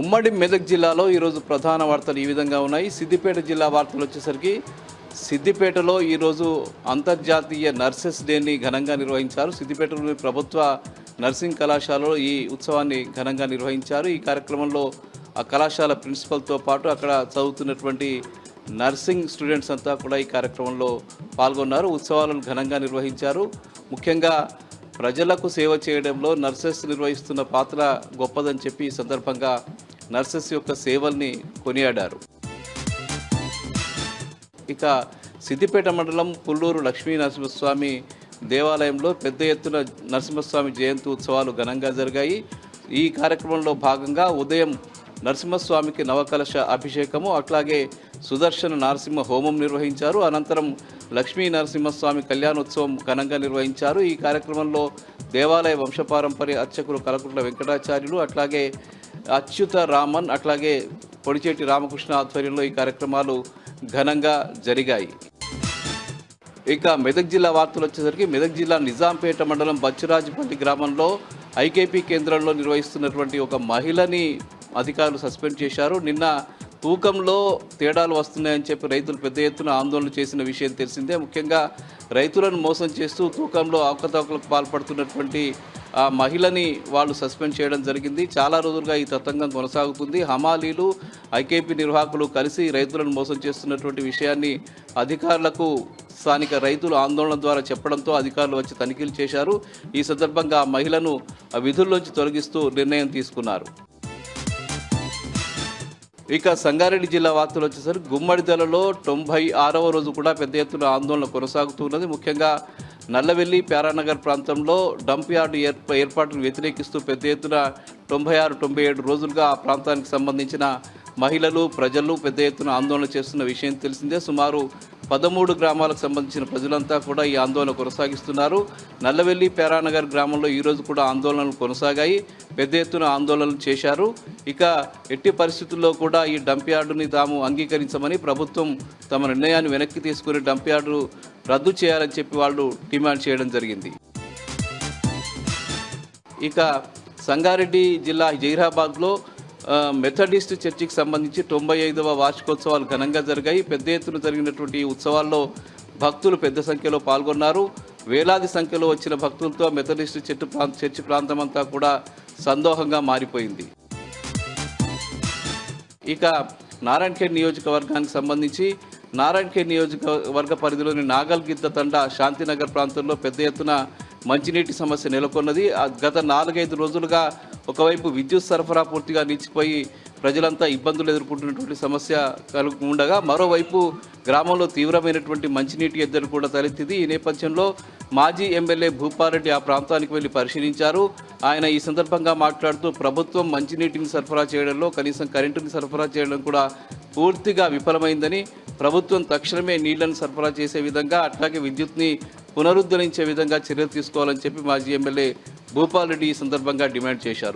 ఉమ్మడి మెదక్ జిల్లాలో ఈరోజు ప్రధాన వార్తలు ఈ విధంగా ఉన్నాయి. సిద్దిపేట జిల్లా వార్తలు వచ్చేసరికి సిద్దిపేటలో ఈరోజు అంతర్జాతీయ నర్సెస్ డేని ఘనంగా నిర్వహించారు. సిద్దిపేటలోని ప్రభుత్వ నర్సింగ్ కళాశాలలో ఈ ఉత్సవాన్ని ఘనంగా నిర్వహించారు. ఈ కార్యక్రమంలో ఆ కళాశాల ప్రిన్సిపల్తో పాటు అక్కడ చదువుతున్నటువంటి నర్సింగ్ స్టూడెంట్స్ అంతా కూడా ఈ కార్యక్రమంలో పాల్గొన్నారు. ఉత్సవాలను ఘనంగా నిర్వహించారు. ముఖ్యంగా ప్రజలకు సేవ చేయడంలో నర్సెస్ నిర్వహిస్తున్న పాత్ర గొప్పదని చెప్పి ఈ సందర్భంగా నర్సెస్ యొక్క సేవల్ని కొనియాడారు. ఇక సిద్దిపేట మండలం పుల్లూరు లక్ష్మీ నరసింహస్వామి దేవాలయంలో పెద్ద ఎత్తున నరసింహస్వామి జయంతి ఉత్సవాలు ఘనంగా జరిగాయి. ఈ కార్యక్రమంలో భాగంగా ఉదయం నరసింహస్వామికి నవకలశ అభిషేకము, అట్లాగే సుదర్శన నరసింహ హోమం నిర్వహించారు. అనంతరం లక్ష్మీ నరసింహస్వామి కళ్యాణోత్సవం ఘనంగా నిర్వహించారు. ఈ కార్యక్రమంలో దేవాలయ వంశపారంపర్య అర్చకులు కలకుట్ల వెంకటాచార్యులు, అట్లాగే అచ్యుత రామన్, అట్లాగే పొడిచేటి రామకృష్ణ ఆధ్వర్యంలో ఈ కార్యక్రమాలు ఘనంగా జరిగాయి. ఇక మెదక్ జిల్లా వార్తలు వచ్చేసరికి మెదక్ జిల్లా నిజాంపేట మండలం బచ్చురాజుపల్లి గ్రామంలో ఐకేపీ కేంద్రంలో నిర్వహిస్తున్నటువంటి ఒక మహిళని అధికారులు సస్పెండ్ చేశారు. నిన్న తూకంలో తేడాలు వస్తున్నాయని చెప్పి రైతులు పెద్ద ఎత్తున ఆందోళన చేసిన విషయం తెలిసిందే. ముఖ్యంగా రైతులను మోసం చేస్తూ తూకంలో అవకతవకలకు పాల్పడుతున్నటువంటి ఆ మహిళని వాళ్ళు సస్పెండ్ చేయడం జరిగింది. చాలా రోజులుగా ఈ తతంగం కొనసాగుతుంది. హమాలీలు, ఐకేపీ నిర్వాహకులు కలిసి రైతులను మోసం చేస్తున్నటువంటి విషయాన్ని అధికారులకు స్థానిక రైతులు ఆందోళన ద్వారా చెప్పడంతో అధికారులు వచ్చి తనిఖీలు చేశారు. ఈ సందర్భంగా ఆ మహిళను విధుల్లోంచి తొలగిస్తూ నిర్ణయం తీసుకున్నారు. ఇక సంగారెడ్డి జిల్లా వార్తలు వచ్చేసరికి గుమ్మడిదలలో 96వ రోజు కూడా పెద్ద ఎత్తున ఆందోళన కొనసాగుతున్నది. ముఖ్యంగా నల్లవెల్లి ప్యారానగర్ ప్రాంతంలో డంప్ యార్డు ఏర్పాటును వ్యతిరేకిస్తూ పెద్ద ఎత్తున 96-97 రోజులుగా ఆ ప్రాంతానికి సంబంధించిన మహిళలు, ప్రజలు పెద్ద ఎత్తున ఆందోళన చేస్తున్న విషయం తెలిసిందే. సుమారు 13 గ్రామాలకు సంబంధించిన ప్రజలంతా కూడా ఈ ఆందోళన కొనసాగిస్తున్నారు. నల్లవెల్లి ప్యారానగర్ గ్రామంలో ఈరోజు కూడా ఆందోళనలు కొనసాగాయి. పెద్ద ఎత్తున ఆందోళనలు చేశారు. ఇక ఎట్టి పరిస్థితుల్లో కూడా ఈ డంప్ యార్డుని తాము అంగీకరించమని, ప్రభుత్వం తమ నిర్ణయాన్ని వెనక్కి తీసుకుని డంప్ యార్డు రద్దు చేయాలని చెప్పి వాళ్ళు డిమాండ్ చేయడం జరిగింది. ఇక సంగారెడ్డి జిల్లా జైరాబాద్లో మెథడిస్ట్ చర్చికి సంబంధించి 95వ వార్షికోత్సవాలు ఘనంగా జరిగాయి. పెద్ద ఎత్తున జరిగినటువంటి ఈ ఉత్సవాల్లో భక్తులు పెద్ద సంఖ్యలో పాల్గొన్నారు. వేలాది సంఖ్యలో వచ్చిన భక్తులతో మెథడిస్ట్ చర్చి ప్రాంతం అంతా కూడా సందోహంగా మారిపోయింది. ఇక నారాయణఖేడ్ నియోజకవర్గానికి సంబంధించి నారాయణఖేడ్ నియోజకవర్గ పరిధిలోని నాగల్గిద్ద తండా శాంతినగర్ ప్రాంతంలో పెద్ద ఎత్తున మంచినీటి సమస్య నెలకొన్నది. గత 4-5 రోజులుగా ఒకవైపు విద్యుత్ సరఫరా పూర్తిగా నిలిచిపోయి ప్రజలంతా ఇబ్బందులు ఎదుర్కొంటున్నటువంటి సమస్య ఉండగా, మరోవైపు గ్రామంలో తీవ్రమైనటువంటి మంచినీటి ఎద్దడి కూడా తలెత్తింది. ఈ నేపథ్యంలో మాజీ ఎమ్మెల్యే భూపారెడ్డి ఆ ప్రాంతానికి వెళ్లి పరిశీలించారు. ఆయన ఈ సందర్భంగా మాట్లాడుతూ ప్రభుత్వం మంచినీటిని సరఫరా చేయడంలో, కనీసం కరెంటుని సరఫరా చేయడం కూడా పూర్తిగా విఫలమైందని, ప్రభుత్వం తక్షణమే నీళ్లను సరఫరా చేసే విధంగా, అట్లాగే విద్యుత్ని పునరుద్ధరించే విధంగా చర్యలు తీసుకోవాలని చెప్పి మాజీ ఎమ్మెల్యే భూపాల్ రెడ్డి ఈ సందర్భంగా డిమాండ్ చేశారు.